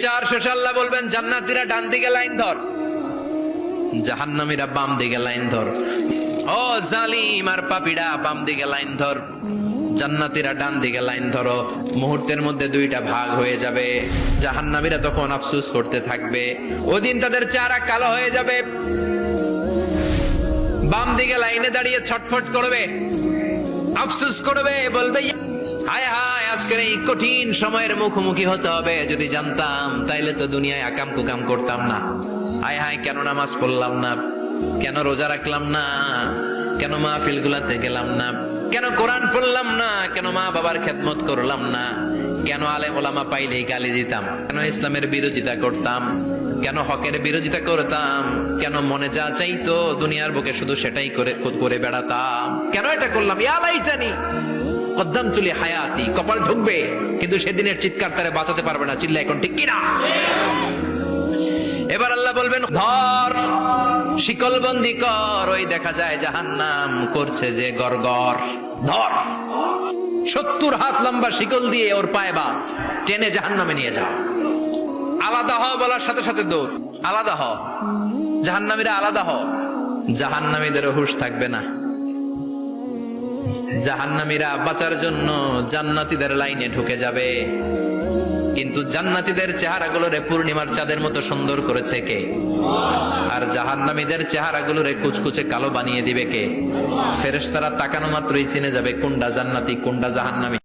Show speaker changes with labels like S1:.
S1: চার শেষে আল্লাহ বলবেন জান্নাতীরা ডান দিকে লাইন ধর, জাহান্নামীরা বাম দিকে লাইন ধর। ও জালিম আর পাপীরা বাম দিকে লাইন ধর, জান্নাতীরা ডান দিকে লাইন ধরো। মুহূর্তের মধ্যে দুইটা ভাগ হয়ে যাবে। জাহান্নামীরা তখন আফসোস করতে থাকবে, ওদিন তাদের চেহারা কালো হয়ে যাবে। বাম দিকে লাইনে দাঁড়িয়ে ছটফট করবে, আফসোস করবে, বলবে হায় হায় আজকের এই কঠিন সময়ের মুখোমুখি হতে হবে। যদি জানতাম তাইলে তো দুনিয়ায় আকাম কুকাম করতাম না। হায় হায় কেন নামাজ পড়লাম না, কেন রোজা রাখলাম না, কেন মাহফিল গুলাতে গেলাম না, কেন কোরআন পড়লাম না, কেন মা বাবার খেদমত করলাম না, কেন আলেম ওলামা পাইলেই গালি দিতাম, কেন ইসলামের বিরোধিতা করতাম, কেন হকের বিরোধিতা করতাম, কেন মনে যা চাইতো দুনিয়ার বুকে শুধু সেটাই করে বেড়াতাম, কেন এটা করলাম। ইয়ালাই জানি কদ্দাম চুলি হায়াতি, কপাল ঢুকবে কিন্তু সেদিনের চিৎকার তারে বাঁচাতে পারবে না। চিল্লা এখন ঠিক কিনা? এবার আল্লাহ বলবেন ধর, শিকলবন্দি কর। ওই দেখা যায় জাহান্নাম করছে যে গরগর, ধর 70 হাত লম্বা শিকল দিয়ে ওর পায়ে বাঁধ, টেনে জাহান্নামে নিয়ে যাও। আলাদা হ বলার সাথে সাথে দৌড়, আলাদা হ, জাহান্নামীরা আলাদা হ। জাহান্নামীদের হুঁশ থাকবে না। জাহান্নামীরা বাঁচার জন্য জান্নাতীদের লাইনে ঢুকে যাবে, কিন্তু জান্নাতীদের চেহারাগুলোরে পূর্ণিমার চাঁদের মতো সুন্দর করেছে কে? আর জাহান্নামীদের চেহারাগুলোরে কুচকুচে কালো বানিয়ে দিবে কে? ফেরেশতারা তাকানো মাত্রই চিনে যাবে কোনটা জান্নাতি কোনটা জাহান্নামী।